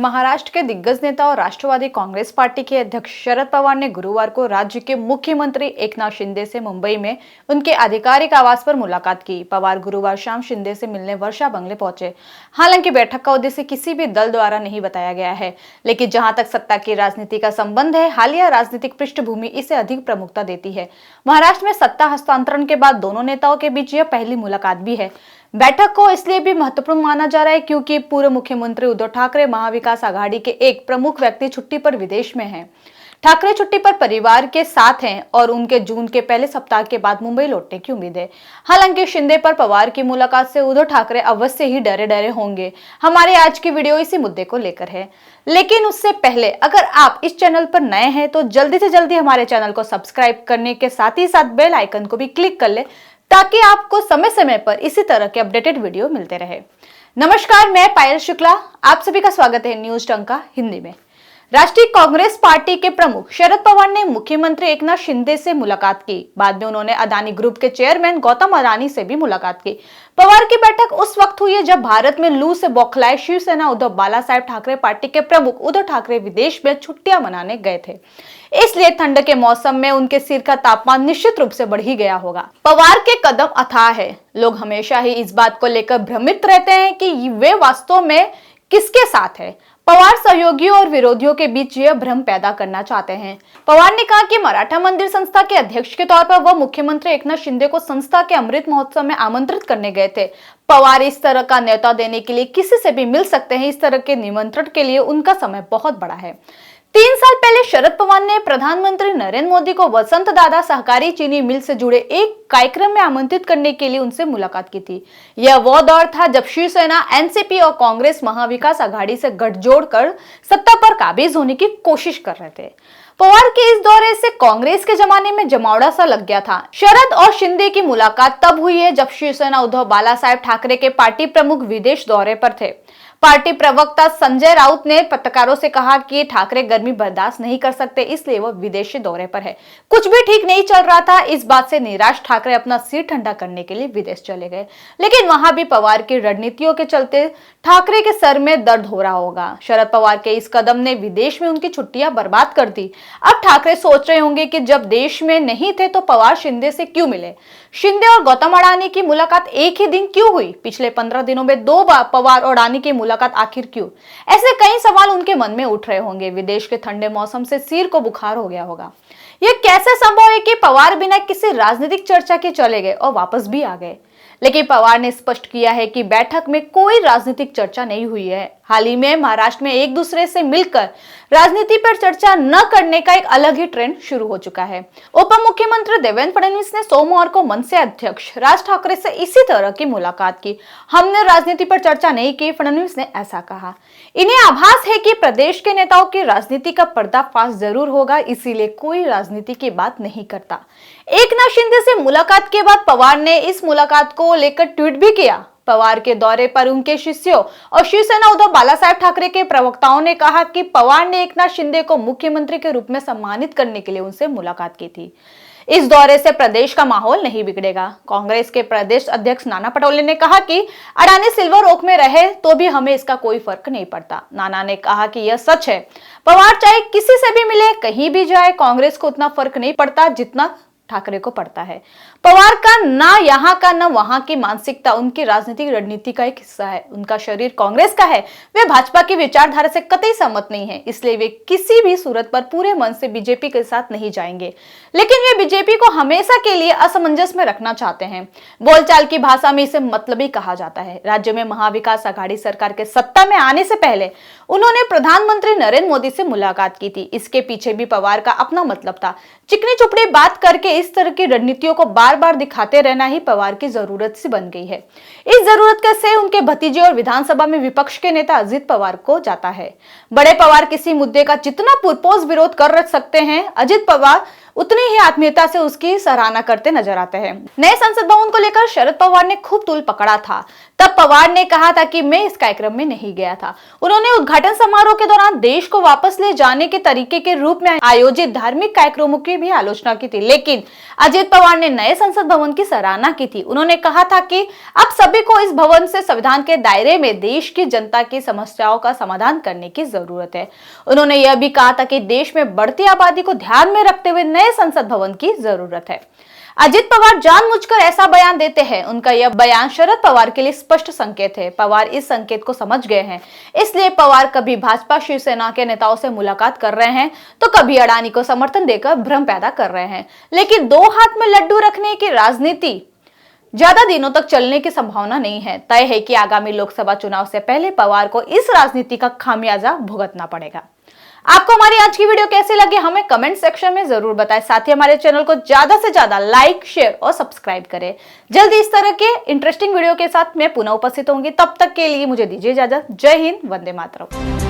महाराष्ट्र के दिग्गज नेता और राष्ट्रवादी कांग्रेस पार्टी के अध्यक्ष शरद पवार ने गुरुवार को राज्य के मुख्यमंत्री एकनाथ शिंदे से मुंबई में उनके आधिकारिक आवास पर मुलाकात की। पवार गुरुवार शाम शिंदे से मिलने वर्षा बंगले पहुंचे। हालांकि बैठक का उद्देश्य किसी भी दल द्वारा नहीं बताया गया है, लेकिन जहां तक सत्ता की राजनीति का संबंध है, हालिया राजनीतिक पृष्ठभूमि इसे अधिक प्रमुखता देती है। महाराष्ट्र में सत्ता हस्तांतरण के बाद दोनों नेताओं के बीच यह पहली मुलाकात भी है। बैठक को इसलिए भी महत्वपूर्ण माना जा रहा है क्योंकि पूर्व मुख्यमंत्री उद्धव ठाकरे महाविकास आघाड़ी के एक प्रमुख व्यक्ति छुट्टी पर विदेश में हैं। ठाकरे छुट्टी पर परिवार के साथ हैं और उनके जून के पहले सप्ताह के बाद मुंबई लौटने की उम्मीद है। हालांकि शिंदे पर पवार की मुलाकात से उद्धव ठाकरे अवश्य ही डरे डरे होंगे। हमारी आज की वीडियो इसी मुद्दे को लेकर है, लेकिन उससे पहले अगर आप इस चैनल पर नए हैं तो जल्दी से जल्दी हमारे चैनल को सब्सक्राइब करने के साथ ही साथ बेल आइकन को भी क्लिक कर ले ताकि आपको समय समय पर इसी तरह के अपडेटेड वीडियो मिलते रहे। नमस्कार, मैं पायल शुक्ला, आप सभी का स्वागत है न्यूज टंका हिंदी में। राष्ट्रीय कांग्रेस पार्टी के प्रमुख शरद पवार ने मुख्यमंत्री एकनाथ शिंदे से मुलाकात की। बाद में उन्होंने अदानी ग्रुप के चेयरमैन गौतम अडानी से भी मुलाकात की। पवार की बैठक उस वक्त हुई है जब भारत में लू से बौखलाए शिवसेना उद्धव बालासाहेब ठाकरे पार्टी के प्रमुख उद्धव ठाकरे विदेश में छुट्टियां मनाने गए थे। इसलिए ठंड के मौसम में उनके सिर का तापमान निश्चित रूप से बढ़ ही गया होगा। पवार के कदम अथाह है। लोग हमेशा ही इस बात को लेकर भ्रमित रहते हैं कि वे वास्तव में किसके साथ है। पवार सहयोगियों और विरोधियों के बीच यह भ्रम पैदा करना चाहते हैं। पवार ने कहा कि मराठा मंदिर संस्था के अध्यक्ष के तौर पर वह मुख्यमंत्री एकनाथ शिंदे को संस्था के अमृत महोत्सव में आमंत्रित करने गए थे। पवार इस तरह का न्योता देने के लिए किसी से भी मिल सकते हैं। इस तरह के निमंत्रण के लिए उनका समय बहुत बड़ा है। 3 साल पहले शरद पवार ने प्रधानमंत्री नरेंद्र मोदी को वसंत दादा सहकारी चीनी मिल से जुड़े एक कार्यक्रम में आमंत्रित करने के लिए उनसे मुलाकात की थी। यह वो दौर था जब शिवसेना, एनसीपी और कांग्रेस महाविकास आघाड़ी से गठजोड़ कर सत्ता पर काबिज होने की कोशिश कर रहे थे। पवार के इस दौरे से कांग्रेस के जमाने में जमावड़ा सा लग गया था। शरद और शिंदे की मुलाकात तब हुई है जब शिवसेना उद्धव बालासाहेब ठाकरे के पार्टी प्रमुख विदेश दौरे पर थे। पार्टी प्रवक्ता संजय राउत ने पत्रकारों से कहा कि ठाकरे गर्मी बर्दाश्त नहीं कर सकते, इसलिए वह विदेशी दौरे पर है। कुछ भी ठीक नहीं चल रहा था। इस बात से निराश ठाकरे अपना सिर ठंडा करने के लिए विदेश चले गए, लेकिन वहां भी पवार की रणनीतियों के चलते ठाकरे के सर में दर्द हो रहा होगा। शरद पवार के इस कदम ने विदेश में उनकी छुट्टियां बर्बाद कर दी। अब ठाकरे सोच रहे होंगे कि जब देश में नहीं थे तो पवार शिंदे से क्यों मिले। शिंदे और गौतम अडानी की मुलाकात एक ही दिन क्यों हुई। पिछले 15 दिनों में 2 बार पवार और अडानी की मुलाकात आखिर क्यों। ऐसे कई सवाल उनके मन में उठ रहे होंगे। विदेश के ठंडे मौसम से सिर को बुखार हो गया होगा। यह कैसे संभव है कि पवार बिना किसी राजनीतिक चर्चा के चले गए और वापस भी आ गए। लेकिन पवार ने स्पष्ट किया है कि बैठक में कोई राजनीतिक चर्चा नहीं हुई है। हाल ही में महाराष्ट्र में एक दूसरे से मिलकर राजनीति पर चर्चा न करने का एक अलग ही ट्रेंड शुरू हो चुका है। उप मुख्यमंत्री देवेंद्र फडणवीस ने सोमवार को मनसे अध्यक्ष राज ठाकरे से इसी तरह की मुलाकात की। हमने राजनीति पर चर्चा नहीं की, फडणवीस ने ऐसा कहा। इन्हें आभास है कि प्रदेश के नेताओं की राजनीति का पर्दाफाश जरूर होगा, इसीलिए कोई राजनीति की बात नहीं करता। एकनाथ शिंदे से मुलाकात के बाद पवार ने इस मुलाकात को लेकर ट्वीट भी किया। पवार के दौरे पर उनके शिष्यों और शिवसेना उद्धव बालासाहेब ठाकरे के प्रवक्ताओं ने कहा कि पवार ने एकनाथ शिंदे को मुख्यमंत्री के रूप में सम्मानित करने के लिए उनसे मुलाकात की थी। इस दौरे से प्रदेश का माहौल नहीं बिगड़ेगा। कांग्रेस के प्रदेश अध्यक्ष नाना पटोले ने कहा कि अडानी सिल्वर ओक में रहे तो भी हमें इसका कोई फर्क नहीं पड़ता। नाना ने कहा कि यह सच है। पवार चाहे किसी से भी मिले, कहीं भी जाए, कांग्रेस को उतना फर्क नहीं पड़ता जितना ठाकरे को पड़ता है। पवार का ना यहाँ का ना वहां की मानसिकता उनकी राजनीतिक रणनीति का एक हिस्सा है। उनका शरीर कांग्रेस का है। वे भाजपा की विचारधारा से कतई सहमत नहीं है, इसलिए वे किसी भी सूरत पर पूरे मन से बीजेपी के साथ नहीं जाएंगे। लेकिन वे बीजेपी को हमेशा के लिए असमंजस में रखना चाहते हैं। बोलचाल की भाषा में इसे मतलबी कहा जाता है। राज्य में महाविकास आघाड़ी सरकार के सत्ता में आने से पहले उन्होंने प्रधानमंत्री नरेंद्र मोदी से मुलाकात की थी। इसके पीछे भी पवार का अपना मतलब था। चिकनी चुपड़ी बात करके इस तरह की रणनीतियों को बार बार दिखाते रहना ही पवार की जरूरत सी बन गई है। इस जरूरत का श्रेय उनके भतीजे और विधानसभा में विपक्ष के नेता अजित पवार को जाता है। बड़े पवार किसी मुद्दे का जितना पुरपोस विरोध कर सकते हैं, अजित पवार उतनी ही आत्मीयता से उसकी सराहना करते नजर आते हैं। नए संसद भवन को लेकर शरद पवार ने खूब तूल पकड़ा था। तब पवार ने कहा था कि मैं इस कार्यक्रम में नहीं गया था। उन्होंने उद्घाटन समारोह के दौरान देश को वापस ले जाने के तरीके के रूप में आयोजित धार्मिक कार्यक्रमों की भी आलोचना की थी, लेकिन अजित पवार ने नए संसद भवन की सराहना की थी। उन्होंने कहा था कि अब सभी को इस भवन से संविधान के दायरे में देश की जनता की समस्याओं का समाधान करने की जरूरत है। उन्होंने यह भी कहा था कि देश में बढ़ती आबादी को ध्यान में रखते हुए नए संसद भवन की जरूरत है। अजित पवार जानबूझकर ऐसा बयान देते हैं। उनका यह बयान शरद पवार के लिए स्पष्ट संकेत है। पवार इस संकेत को समझ गए हैं, इसलिए पवार कभी भाजपा शिवसेना के नेताओं से मुलाकात कर रहे हैं तो कभी अडानी को समर्थन देकर भ्रम पैदा कर रहे हैं। लेकिन दो हाथ में लड्डू रखने की राजनीति ज्यादा दिनों तक चलने की संभावना नहीं है। तय है कि आगामी लोकसभा चुनाव से पहले पवार को इस राजनीति का खामियाजा भुगतना पड़ेगा। आपको हमारी आज की वीडियो कैसी लगी हमें कमेंट सेक्शन में जरूर बताएं। साथ ही हमारे चैनल को ज्यादा से ज्यादा लाइक, शेयर और सब्सक्राइब करें। जल्दी इस तरह के इंटरेस्टिंग वीडियो के साथ मैं पुनः उपस्थित होंगी। तब तक के लिए मुझे दीजिए इजाजत। जय हिंद, वंदे मातरम।